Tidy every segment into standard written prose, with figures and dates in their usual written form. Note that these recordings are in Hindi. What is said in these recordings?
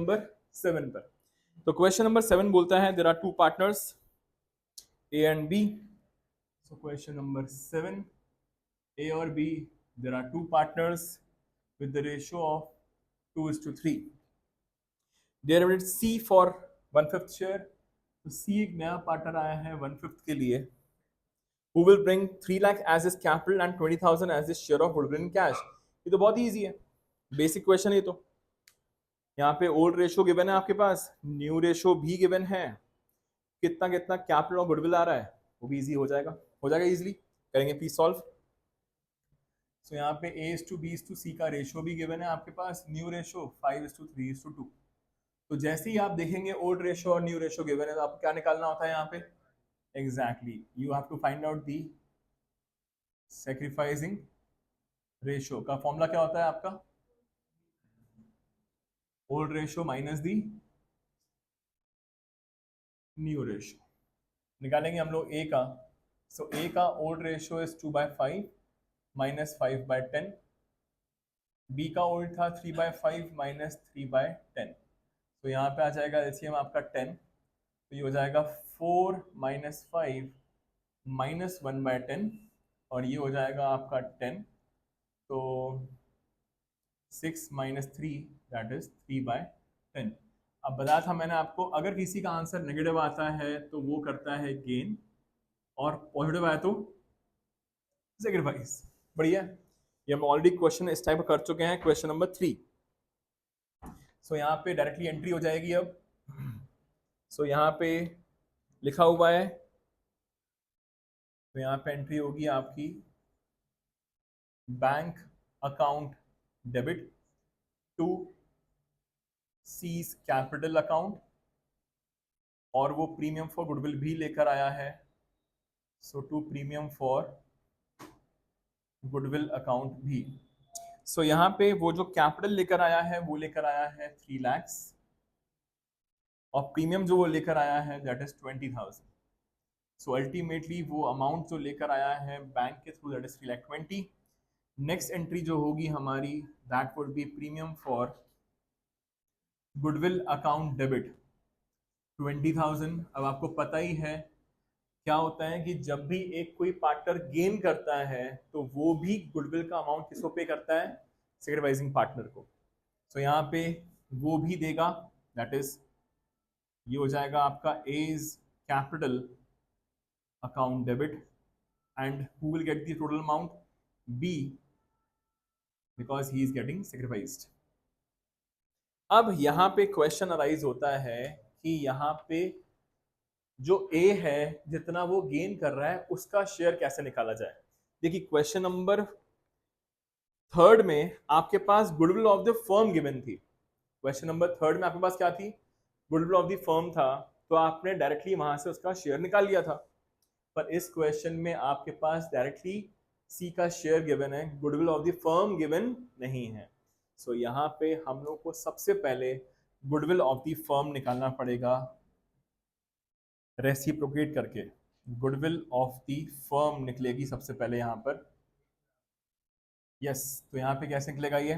नंबर 7 पर। तो क्वेश्चन नंबर 7 बोलता है there are two partners A and B. So question number 7, A और B, there are two partners with the ratio of 2:3. There is C for 1/5 share. तो C एक नया पार्टनर आया है 1/5 के लिए, who will bring 3 lakh as his capital and 20,000 as his share of goodwill in cash. ये तो बहुत ही ईजी है, बेसिक क्वेश्चन है। तो यहाँ पे ओल्ड रेशो गिवन है आपके पास, न्यू रेशो भी गिवन है, कितना कितना कैपिटल और गुडविल आ रहा है, वो भी इजी हो जाएगा इजीली। करेंगे प्लीज सॉल्व। सो यहाँ पे A/B/C का रेशो भी गिवन है आपके पास, न्यू रेशो 5:3:2। तो जैसे ही आप देखेंगे ओल्ड रेशो और न्यू रेशो गिवन है, तो आपको क्या निकालना होता है यहाँ पे? Exactly you have to find out the sacrificing ratio का फॉर्मूला क्या होता है आपका? Old ratio minus the new ratio. निकालेंगे हम लोग ए का। सो ए का old ratio is 2/5 minus 5/10। B का ओल्ड था 3/5 माइनस 3/10। तो यहाँ पे आ जाएगा एलसीएम आपका 10। तो ये हो जाएगा 4 माइनस 5 माइनस 1/10, और ये हो जाएगा आपका 10। तो 6 माइनस 3 दैट इज 3/10। अब बताया था मैंने आपको, अगर किसी का आंसर नेगेटिव आता है तो वो करता है गेन, और पॉजिटिव आया तो सेक्रीफाइस। बढ़िया, ये हम ऑलरेडी क्वेश्चन इस टाइप कर चुके हैं, क्वेश्चन नंबर 3। सो यहाँ पे डायरेक्टली एंट्री हो जाएगी अब। सो यहाँ पे लिखा हुआ है, तो यहाँ पे एंट्री होगी आपकी bank account debit to C's capital account, और वो प्रीमियम फॉर गुडविल भी लेकर आया है। So to premium for goodwill account भी। सो यहाँ पे वो जो कैपिटल लेकर आया है वो लेकर आया है 3 lakhs, और प्रीमियम जो वो लेकर आया है दैट इज 20,000। सो अल्टीमेटली वो अमाउंट जो लेकर आया है बैंक के through that is 3,20,000। Next entry जो होगी हमारी that would be premium for goodwill account debit 20,000। अब आपको पता ही है क्या होता है कि जब भी एक कोई पार्टनर गेन करता है तो वो भी गुडविल का अमाउंट किसको पे करता है? सेक्रीफाइसिंग पार्टनर को। सो यहाँ पे वो भी देगा, दैट इज ये हो जाएगा आपका as capital account debit, and who will get the total amount? B, because he is getting sacrificed. अब यहाँ पे क्वेश्चन अराइज होता है कि यहाँ पे जो ए है जितना वो गेन कर रहा है उसका शेयर कैसे निकाला जाए। देखिए क्वेश्चन नंबर 3 में आपके पास goodwill of the firm given थी। क्वेश्चन नंबर 3 में आपके पास क्या थी? गुडविल ऑफ द फर्म था, तो आपने डायरेक्टली वहां से उसका शेयर निकाल लिया था। पर इस क्वेश्चन में आपके पास डायरेक्टली सी का शेयर गिवन है, goodwill of the firm given नहीं है। सो यहाँ पे हम लोग को सबसे पहले गुडविल ऑफ द फर्म निकालना पड़ेगा रेसिप्रोकेट करके। गुडविल ऑफ द फर्म निकलेगी सबसे पहले यहाँ पर। यस, तो यहाँ पे कैसे निकलेगा ये?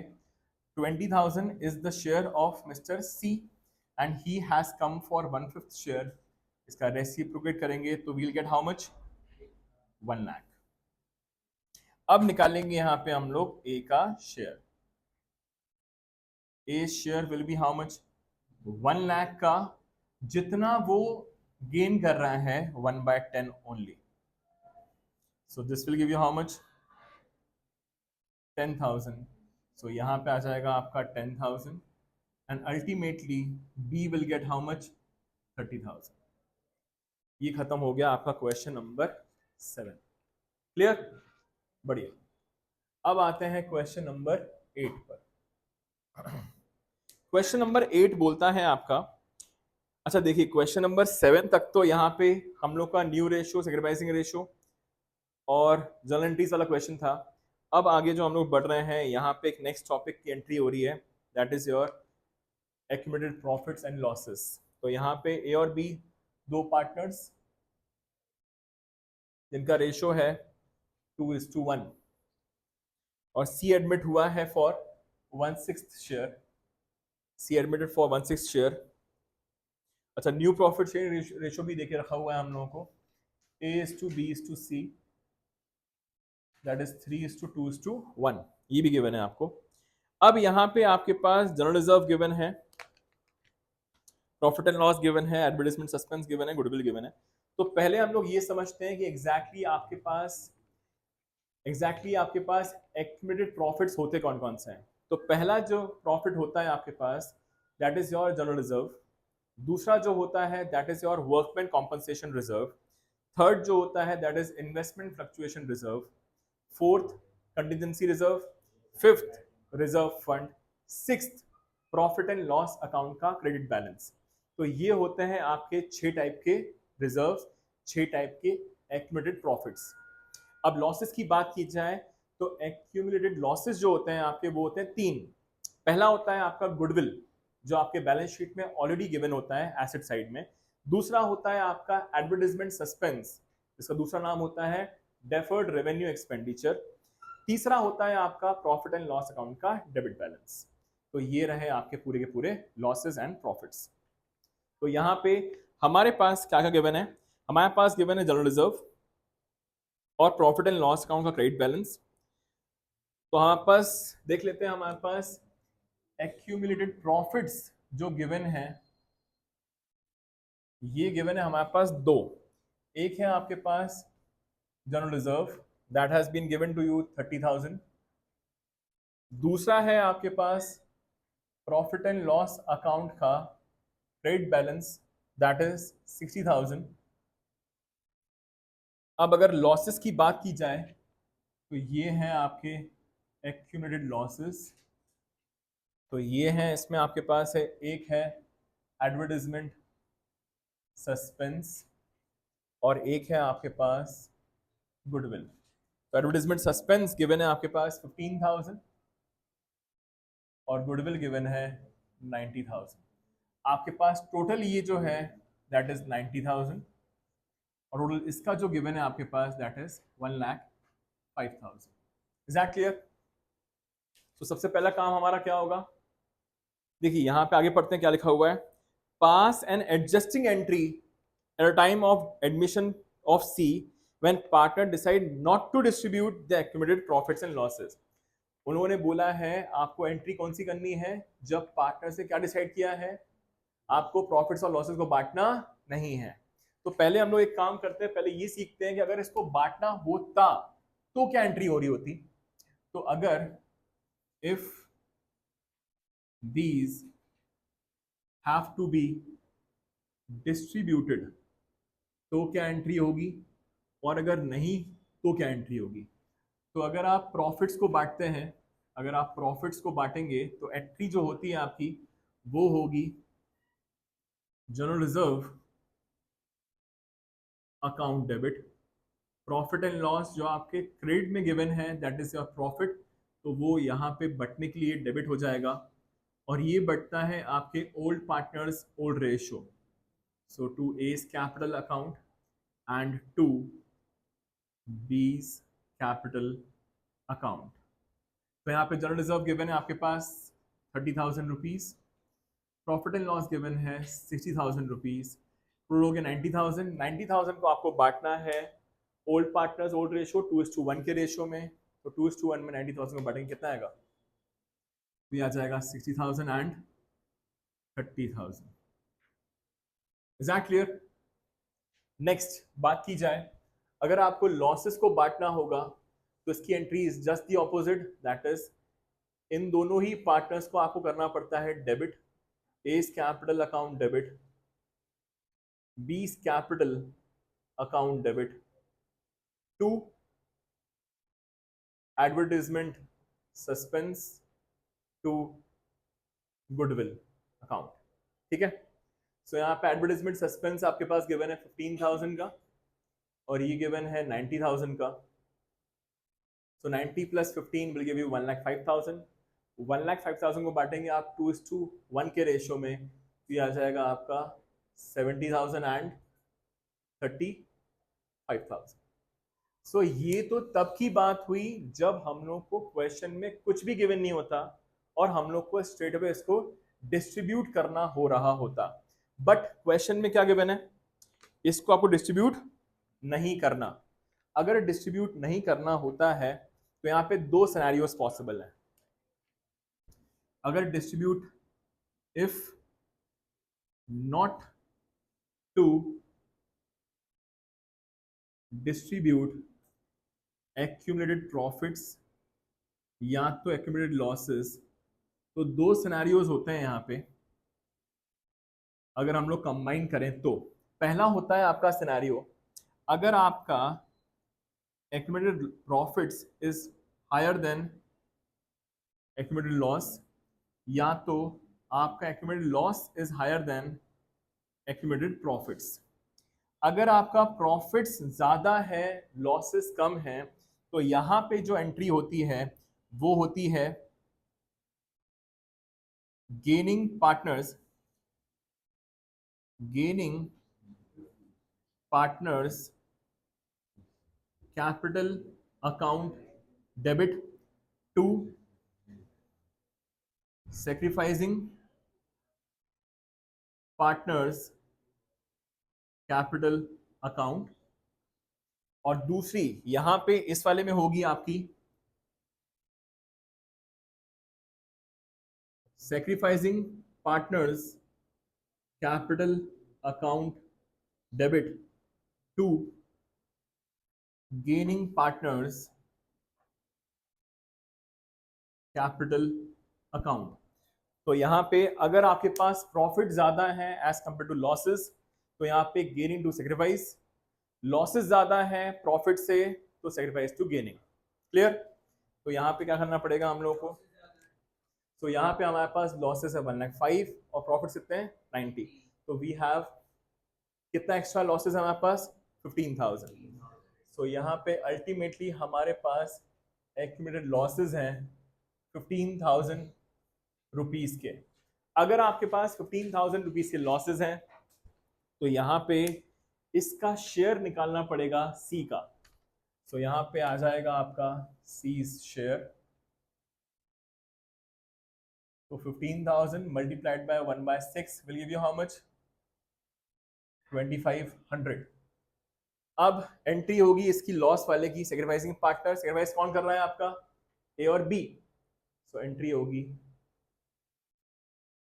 20,000 is the share of mister C and he has come for 1/5 share. इसका रेसिप्रोकेट करेंगे तो we'll get how much? 1 lakh. अब निकालेंगे यहाँ पे हम लोग ए का share. A share will be how much? 1 lakh का जितना वो गेन कर रहा है 1/10 only. So this will give you how much? 10,000। सो यहाँ पे आ जाएगा आपका 10,000, and ultimately B will get how much? 30,000। ये खत्म हो गया आपका क्वेश्चन नंबर 7। क्लियर? बढ़िया। अब आते हैं क्वेश्चन नंबर 8 पर। क्वेश्चन नंबर 8 बोलता है आपका, अच्छा देखिए क्वेश्चन नंबर 7 तक तो यहाँ पे हम लोग का न्यू रेशियो, सेक्रीफाइसिंग रेशियो और जनरल एंट्रीज वाला क्वेश्चन था। अब आगे जो हम लोग बढ़ रहे हैं यहाँ पे एक नेक्स्ट टॉपिक की एंट्री हो रही है, that is your accumulated profits and losses. तो यहाँ पे ए और बी दो पार्टनर्स जिनका रेशियो है 2:1, और सी एडमिट हुआ है for 1/6 share. C admitted for 1/6 share. अच्छा, न्यू प्रॉफिट शेयर रेशो भी देके रखा हुआ है हम लोगों को, A/B/C, दैट इज 3:2:1, ये भी गिवन है आपको। अब यहाँ पे आपके पास जनरल रिजर्व गिवन है, प्रॉफिट एंड लॉस गिवन है, एडवर्टाइजमेंट सस्पेंस गिवन है, गुडविल गिवन है। तो पहले हम लोग ये समझते हैं कि एग्जैक्टली आपके पास एक्यूमुलेटेड प्रॉफिट्स होते कौन कौन से हैं। तो पहला जो प्रॉफिट होता है आपके पास, that is your general reserve. दूसरा जो होता है that is your workman compensation reserve. Third जो होता है that is investment fluctuation reserve. Fourth contingency reserve. Fifth reserve fund. Sixth profit and loss account का क्रेडिट बैलेंस। तो ये होते हैं आपके 6 टाइप के रिजर्व, 6 टाइप के एक्यूमुलेटेड प्रॉफिट्स। अब लॉसेस की बात की जाए तो एक्यूमुलेटेड लॉसेस जो होते हैं आपके, वो होते हैं 3। पहला होता है आपका गुडविल, जो आपके बैलेंस शीट में ऑलरेडी गिवन होता है एसेट साइड में। दूसरा होता है आपका एडवर्टाइजमेंट सस्पेंस, जिसका दूसरा नाम होता है डेफर्ड रेवेन्यू एक्सपेंडिचर। तीसरा होता है आपका प्रॉफिट एंड लॉस अकाउंट का डेबिट बैलेंस। तो ये रहे आपके पूरे के पूरे लॉसेस एंड प्रॉफिट्स। तो यहाँ पे हमारे पास क्या क्या गिवन है, हमारे पास गिवन है जनरल रिजर्व और प्रॉफिट एंड लॉस अकाउंट का क्रेडिट बैलेंस। तो हमारे पास देख लेते हैं, हमारे पास एक्यूमुलेटेड प्रॉफिट्स जो गिवन है, ये गिवन है हमारे पास 2। एक है आपके पास general reserve, that has been given to you 30,000। दूसरा है आपके पास प्रॉफिट एंड लॉस अकाउंट का क्रेडिट बैलेंस, दैट इज 60,000। अब अगर लॉसेस की बात की जाए तो ये हैं आपके एक्यूमुलेटेड लॉसेस। तो ये हैं, इसमें आपके पास है, एक है एडवर्टाइजमेंट सस्पेंस और एक है आपके पास गुडविल। तो एडवर्टाइजमेंट सस्पेंस गिवन है आपके पास 15,000 और गुडविल गिवन है 90,000। आपके पास टोटल ये जो है दैट इज 90,000 और टोटल इसका जो गिवन है आपके पास that is 1,05,000। Is that clear? तो सबसे पहला काम हमारा क्या होगा, देखिए यहाँ पे आगे पढ़ते हैं क्या लिखा हुआ है। Pass an adjusting entry at a time of admission of C when partner decide not to distribute the accumulated profits and losses. उन्होंने बोला है आपको एंट्री कौन सी करनी है, जब पार्टनर से क्या डिसाइड किया है, आपको प्रॉफिट्स और लॉसेस को बांटना नहीं है। तो पहले हम लोग एक काम करते हैं, पहले ये सीखते हैं कि अगर इसको बांटना होता तो क्या एंट्री हो रही होती। तो अगर if these have to be distributed तो क्या एंट्री होगी, और अगर नहीं तो क्या एंट्री होगी। तो अगर आप प्रॉफिट्स को बांटते हैं, अगर आप प्रॉफिट्स को बांटेंगे तो एंट्री जो होती है आपकी वो होगी general reserve account debit. Profit and loss जो आपके क्रेडिट में गिवन है दैट इज योर प्रॉफिट, तो वो यहाँ पे बटने के लिए डेबिट हो जाएगा। और ये बटता है आपके old partners old ratio, so to A's capital account and to B's capital account। तो यहाँ पे जनरल रिजर्व गिवन है आपके पास 30,000 rupees, profit and loss given है 60,000 रुपीज, टोटल हो गया 90,000। 90,000 को आपको बांटना है ओल्ड पार्टनर्स ओल्ड रेशियो 2:1 के रेशियो में। तो 2:1 में 90,000 को बांटेंगे कितना आएगा, तो ये आ जाएगा 60,000 and 30,000। Is that clear? Next बात की जाए, अगर आपको लॉसेस को बांटना होगा तो इसकी entry is just the opposite, that is इन दोनों ही पार्टनर्स को आपको करना पड़ता है debit. A's capital account debit, B's capital account debit to advertisement suspense to goodwill account. ठीक है, सो यहाँ पे एडवर्टाइजमेंट सस्पेंस आपके पास गिवन है 15,000 का और ये गिवन है 90,000 का। सो 90 + 15 विल गिव यू 1,05,000। 1,05,000 को बांटेंगे आप 2:1 के रेशियो में, तो ये आ जाएगा आपका 70,000 एंड 35,000। सो ये तो तब की बात हुई जब हम लोग को क्वेश्चन में कुछ भी गिवन नहीं होता और हम लोग को स्ट्रेट अवे इसको डिस्ट्रीब्यूट करना हो रहा होता, बट क्वेश्चन में क्या गिवन है, इसको आपको डिस्ट्रीब्यूट नहीं करना। अगर डिस्ट्रीब्यूट नहीं करना होता है तो यहां पे दो सिनेरियोस पॉसिबल है। अगर distribute if not to distribute accumulated profits या तो एक्यूमुलेटेड लॉसेस, तो दो सिनेरियोज होते हैं यहाँ पे। अगर हम लोग कंबाइन करें तो पहला होता है आपका सिनेरियो, अगर आपका accumulated profits is higher than accumulated loss, या तो आपका accumulated loss is higher than accumulated profits। अगर आपका प्रॉफिट्स ज्यादा है लॉसेस कम है, तो यहां पे जो एंट्री होती है वो होती है gaining partners capital account debit to sacrificing partners capital account. और दूसरी यहां पे इस वाले में होगी आपकी sacrificing partners capital account debit to gaining partners capital account. तो यहां पे अगर आपके पास प्रॉफिट ज्यादा है एज कंपेयर टू लॉसेस, तो यहां पे गेनिंग टू सैक्रिफाइस, लॉसेस ज्यादा है प्रॉफिट से तो सैक्रिफाइस टू गेनिंग। क्लियर? तो यहां पे क्या करना पड़ेगा हम लोगों को, तो यहाँ पे हमारे पास लॉसेस है 1,05,000 और प्रॉफिट कितने हैं 90, तो वी हैव कितना एक्स्ट्रा लॉसेस है हमारे पास 15,000। सो यहाँ पे अल्टीमेटली हमारे पास एक्यूमुलेटेड लॉसेस हैं 15,000 रुपीज के। अगर आपके पास 15,000 रुपीज के लॉसेस हैं तो यहाँ पे इसका शेयर निकालना पड़ेगा सी का। सो यहाँ पे आ जाएगा आपका सी शेयर, तो 15,000 multiplied by 1/6 will give you how much 2,500। अब एंट्री होगी इसकी लॉस वाले की, सैक्रिफाइसिंग पार्टनर, सैक्रिफाइस कौन कर रहा है आपका ए और बी। सो एंट्री होगी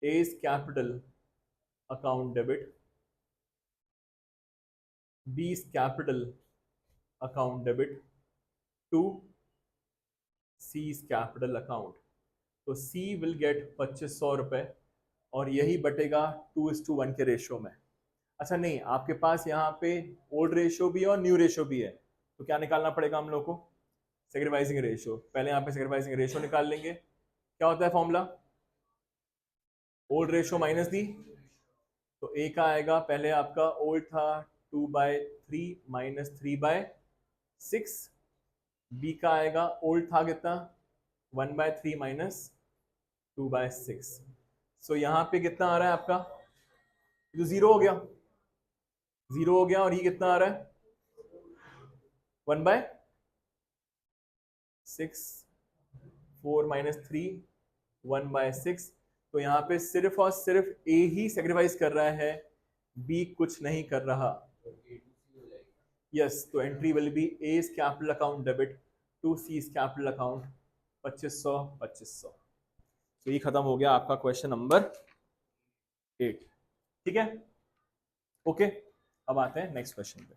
A's capital account debit, B's capital account debit to C's capital account. तो सी विल गेट 2,500 रुपए और यही बटेगा 2:1 के रेशियो में। अच्छा नहीं, आपके पास यहाँ पे ओल्ड रेशियो भी है और न्यू रेशियो भी है, तो क्या निकालना पड़ेगा हम लोग को सैक्रिफाइसिंग रेशियो। पहले यहाँ पे सैक्रिफाइसिंग रेशियो निकाल लेंगे। क्या होता है फॉर्मूला, ओल्ड रेशियो माइनस दी, तो ए का आएगा पहले आपका ओल्ड था 2/3 माइनस 3/6, बी का आएगा ओल्ड था कितना 1/3 माइनस 2/6। सो यहाँ पे कितना आ रहा है आपका, तो 0 हो गया, 0 हो गया, और ये कितना आ रहा है 1/6, 4 माइनस 3 1/6। तो यहाँ पे सिर्फ और सिर्फ ए ही सेक्रीफाइस कर रहा है, बी कुछ नहीं कर रहा। यस, तो entry will be A's capital account debit to C's capital account 2,500। तो ये खत्म हो गया आपका क्वेश्चन नंबर 8। ठीक है, ओके। अब आते हैं नेक्स्ट क्वेश्चन पे।